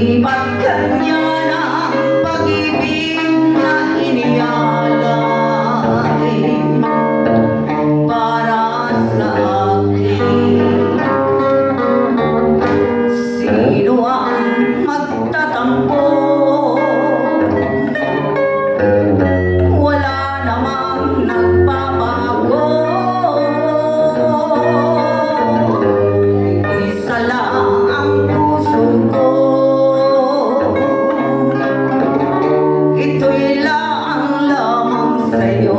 ba't ganyan ang pag-ibig na inialay para sa akin? Sino ang magtatampo? Wala namang nagbabago. Isa lang ang puso ko. Ito'y lang lamang sa'yo.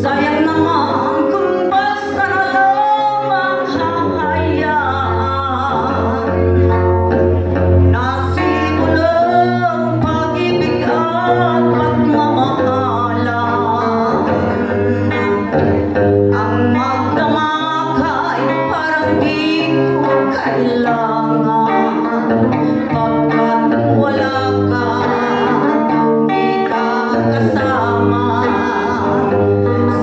Sayang naman kung basta na lamang hahayaan na simulang pag-ibig at pagmamahalan. Ang magdamag ay parang di ko kailangan, pagkat wala ka, di ka kasama.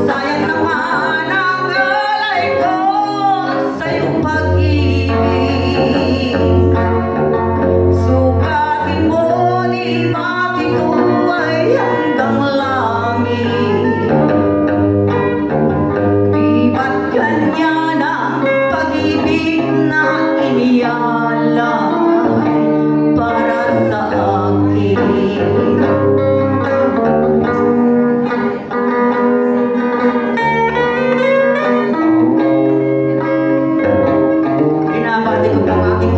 Sayang naman ang alay ko sa iyong pag-ibig. Sukatin mo, di ba't ito ay hanggang langit? Di ba't ganyan ang pag-ibig na inialay para sa akin? Binabati ko po ang aking